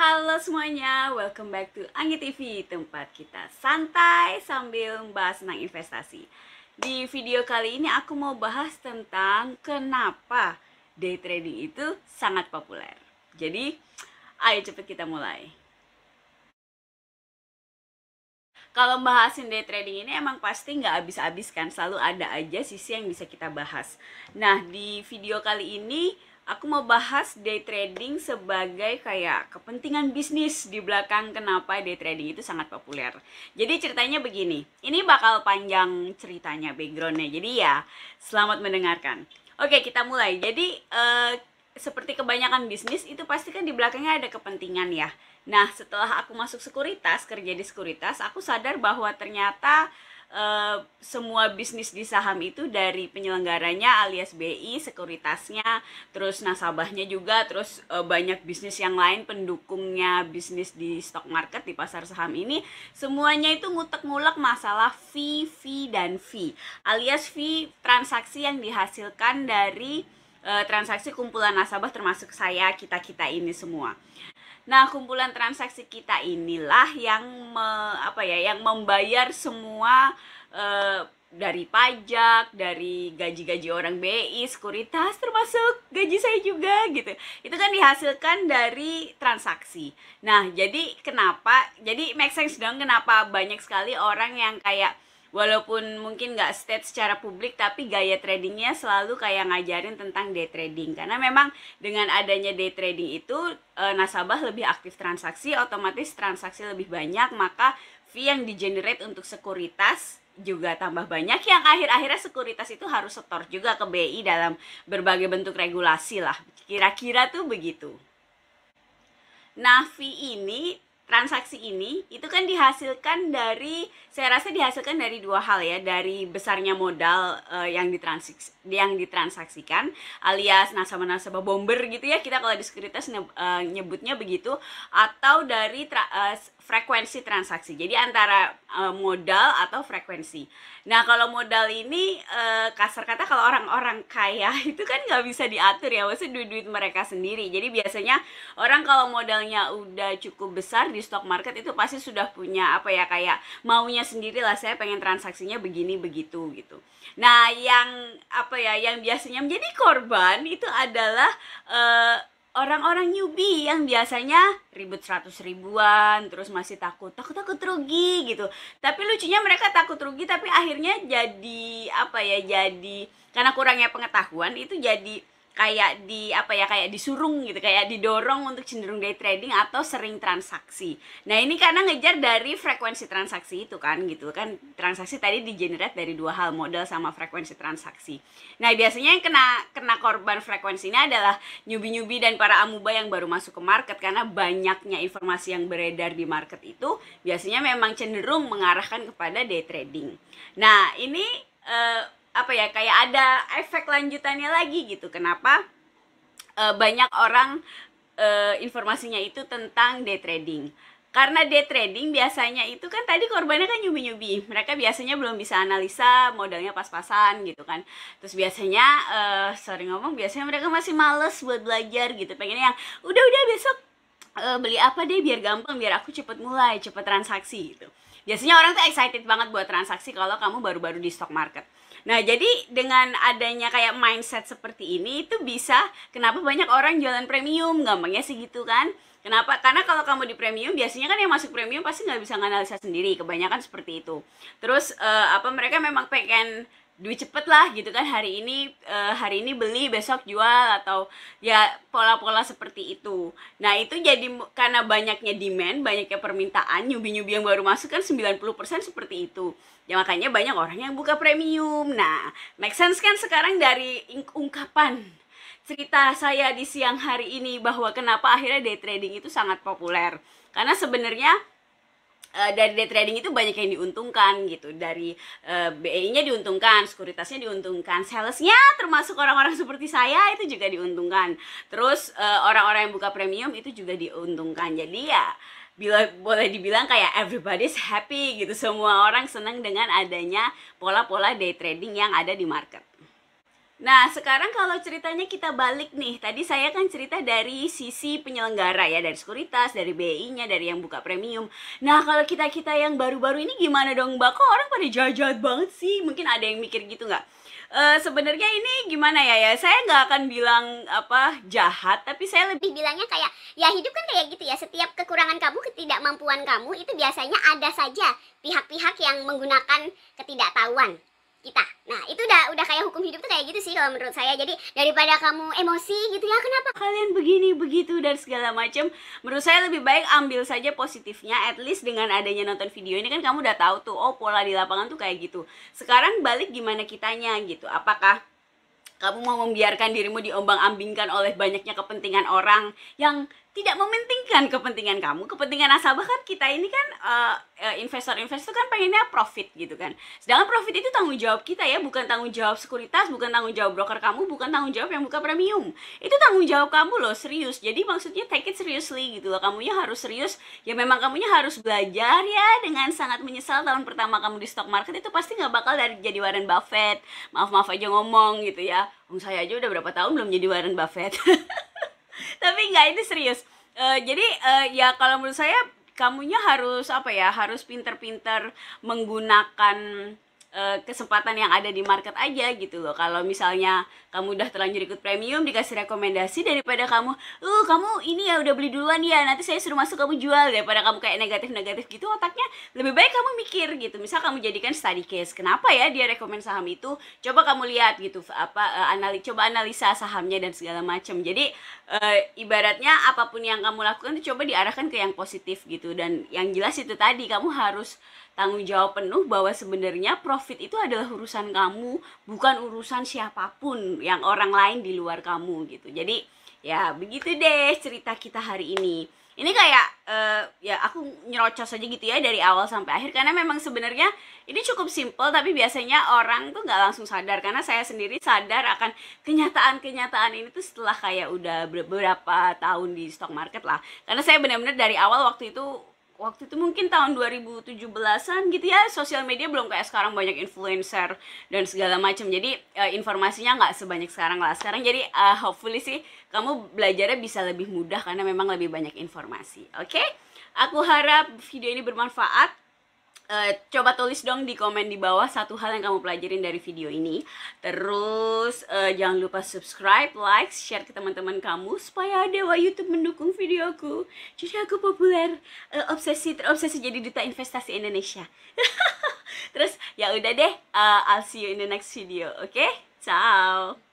Halo semuanya, welcome back to Anggi TV, tempat kita santai sambil membahas tentang investasi. Di video kali ini aku mau bahas tentang kenapa day trading itu sangat populer. Jadi, ayo cepet kita mulai. Kalau bahasin day trading ini emang pasti nggak habis-habis kan, selalu ada aja sisi yang bisa kita bahas. Nah, di video kali ini aku mau bahas day trading sebagai kayak kepentingan bisnis di belakang kenapa day trading itu sangat populer. Jadi ceritanya begini, ini bakal panjang ceritanya, backgroundnya, jadi ya selamat mendengarkan. Oke, kita mulai. Jadi seperti kebanyakan bisnis itu pasti kan di belakangnya ada kepentingan ya. Nah, setelah aku masuk sekuritas, kerja di sekuritas, aku sadar bahwa ternyata semua bisnis di saham itu dari penyelenggaranya alias BI, sekuritasnya, terus nasabahnya juga, terus banyak bisnis yang lain pendukungnya bisnis di stock market, di pasar saham ini, semuanya itu ngutek-ngulek masalah fee, dan fee, alias fee transaksi yang dihasilkan dari transaksi kumpulan nasabah termasuk saya, kita ini semua. Nah, kumpulan transaksi kita inilah yang yang membayar semua dari pajak, dari gaji-gaji orang BI, sekuritas, termasuk gaji saya juga gitu. Itu kan dihasilkan dari transaksi. Nah, jadi make sense dong kenapa banyak sekali orang yang kayak walaupun mungkin nggak state secara publik, tapi gaya tradingnya selalu kayak ngajarin tentang day trading. Karena memang dengan adanya day trading itu nasabah lebih aktif transaksi, otomatis transaksi lebih banyak, maka fee yang di-generate untuk sekuritas juga tambah banyak, yang akhir-akhirnya sekuritas itu harus setor juga ke BI dalam berbagai bentuk regulasi lah. Kira-kira tuh begitu. Nah, fee ini, transaksi ini itu kan dihasilkan dari, saya rasa dihasilkan dari dua hal ya, dari besarnya modal yang ditransaksikan alias nasabah-nasabah bomber gitu ya, kita kalau di sekuritas nyebutnya begitu, atau dari frekuensi transaksi. Jadi antara modal atau frekuensi. Nah, kalau modal ini kasar kata kalau orang-orang kaya itu kan nggak bisa diatur ya, maksudnya duit-duit mereka sendiri. Jadi biasanya orang kalau modalnya udah cukup besar di stock market itu pasti sudah punya kayak maunya sendiri lah, saya pengen transaksinya begini begitu gitu. Nah, yang biasanya menjadi korban itu adalah orang-orang newbie yang biasanya ribut 100 ribuan, terus masih takut rugi gitu. Tapi lucunya mereka takut rugi, tapi akhirnya jadi karena kurangnya pengetahuan itu jadi kayak kayak disurung gitu, kayak didorong untuk cenderung day trading atau sering transaksi. Nah, ini karena ngejar dari frekuensi transaksi itu kan gitu kan. Transaksi tadi di-generate dari dua hal, modal sama frekuensi transaksi. Nah, biasanya yang kena korban frekuensi ini adalah newbie dan para amuba yang baru masuk ke market, karena banyaknya informasi yang beredar di market itu biasanya memang cenderung mengarahkan kepada day trading. Nah, ini kayak ada efek lanjutannya lagi gitu. Kenapa banyak orang informasinya itu tentang day trading? Karena day trading biasanya itu kan tadi korbannya kan nyubi-nyubi. Mereka biasanya belum bisa analisa, modalnya pas-pasan gitu kan. Terus biasanya biasanya mereka masih males buat belajar gitu. Pengennya yang udah besok beli apa deh biar gampang, biar aku cepet mulai, cepet transaksi gitu. Biasanya orang tuh excited banget buat transaksi kalau kamu baru-baru di stock market. Nah, jadi dengan adanya kayak mindset seperti ini itu bisa, kenapa banyak orang jualan premium, gampangnya sih gitu kan. Kenapa? Karena kalau kamu di premium, biasanya kan yang masuk premium pasti nggak bisa nganalisa sendiri, kebanyakan seperti itu. Terus mereka memang pengen duit cepet lah gitu kan, hari ini beli besok jual, atau ya pola-pola seperti itu. Nah, itu jadi karena banyaknya demand, banyaknya permintaan, nyubi-nyubi yang baru masuk kan 90% seperti itu. Ya makanya banyak orang yang buka premium. Nah, make sense kan sekarang dari ungkapan cerita saya di siang hari ini bahwa kenapa akhirnya day trading itu sangat populer. Karena sebenarnya dari day trading itu banyak yang diuntungkan gitu. Dari BI-nya diuntungkan, sekuritasnya diuntungkan, salesnya termasuk orang-orang seperti saya itu juga diuntungkan. Terus orang-orang yang buka premium itu juga diuntungkan. Jadi ya boleh dibilang kayak everybody's happy gitu. Semua orang senang dengan adanya pola-pola day trading yang ada di market. Nah, sekarang kalau ceritanya kita balik nih. Tadi saya kan cerita dari sisi penyelenggara ya, dari sekuritas, dari BI-nya, dari yang buka premium. Nah, kalau kita-kita yang baru-baru ini gimana dong, Mbak? Kok orang pada jahat-jahat banget sih? Mungkin ada yang mikir gitu nggak? Sebenarnya ini gimana ya? Saya nggak akan bilang apa jahat, tapi saya lebih Bilangnya kayak ya hidup kan kayak gitu ya, setiap kekurangan kamu, ketidakmampuan kamu itu biasanya ada saja pihak-pihak yang menggunakan ketidaktahuan kita. Nah, itu udah kayak hukum hidup tuh kayak gitu sih kalau menurut saya. Jadi daripada kamu emosi gitu ya, kenapa kalian begini begitu dan segala macam, menurut saya lebih baik ambil saja positifnya. At least dengan adanya nonton video ini kan kamu udah tahu tuh, oh pola di lapangan tuh kayak gitu. Sekarang balik gimana kitanya gitu, apakah kamu mau membiarkan dirimu diombang-ambingkan oleh banyaknya kepentingan orang yang tidak mementingkan kepentingan kamu, kepentingan nasabah? Kan kita ini kan investor-investor kan pengennya profit gitu kan. Sedangkan profit itu tanggung jawab kita ya, bukan tanggung jawab sekuritas, bukan tanggung jawab broker kamu, bukan tanggung jawab yang buka premium. Itu tanggung jawab kamu loh, serius. Jadi maksudnya take it seriously gitu loh. Kamunya harus serius. Ya memang kamunya harus belajar ya, dengan sangat menyesal tahun pertama kamu di stock market itu pasti nggak bakal dari jadi Warren Buffett. Maaf-maaf aja ngomong gitu ya. Saya aja udah berapa tahun belum jadi Warren Buffett. Tapi nggak, ini serius. Jadi ya kalau menurut saya kamunya harus apa ya, harus pinter-pinter menggunakan kesempatan yang ada di market aja gitu loh. Kalau misalnya kamu udah terlanjur ikut premium, dikasih rekomendasi, daripada kamu ini ya udah beli duluan ya, nanti saya suruh masuk kamu jual, daripada kamu kayak negatif-negatif gitu otaknya, lebih baik kamu mikir gitu. Misal kamu jadikan study case, kenapa ya dia rekomend saham itu, coba kamu lihat gitu apa coba analisa sahamnya dan segala macam. Jadi ibaratnya apapun yang kamu lakukan itu coba diarahkan ke yang positif gitu. Dan yang jelas itu tadi, kamu harus tanggung jawab penuh bahwa sebenarnya profit itu adalah urusan kamu, bukan urusan siapapun yang orang lain di luar kamu gitu. Jadi ya begitu deh cerita kita hari ini. Ini kayak ya aku nyerocos aja gitu ya dari awal sampai akhir, karena memang sebenarnya ini cukup simple, tapi biasanya orang tuh nggak langsung sadar. Karena saya sendiri sadar akan kenyataan-kenyataan ini tuh setelah kayak udah beberapa tahun di stock market lah. Karena saya benar-benar dari awal waktu itu mungkin tahun 2017-an gitu ya, sosial media belum kayak sekarang banyak influencer dan segala macam. Jadi informasinya nggak sebanyak sekarang lah. Sekarang jadi hopefully sih kamu belajarnya bisa lebih mudah karena memang lebih banyak informasi. Oke? Aku harap video ini bermanfaat. Coba tulis dong di komen di bawah satu hal yang kamu pelajarin dari video ini. Terus jangan lupa subscribe, like, share ke teman-teman kamu supaya Dewa YouTube mendukung videoku. Jadi aku populer, terobsesi jadi duta investasi Indonesia. Terus ya udah deh, I'll see you in the next video. Oke? Ciao.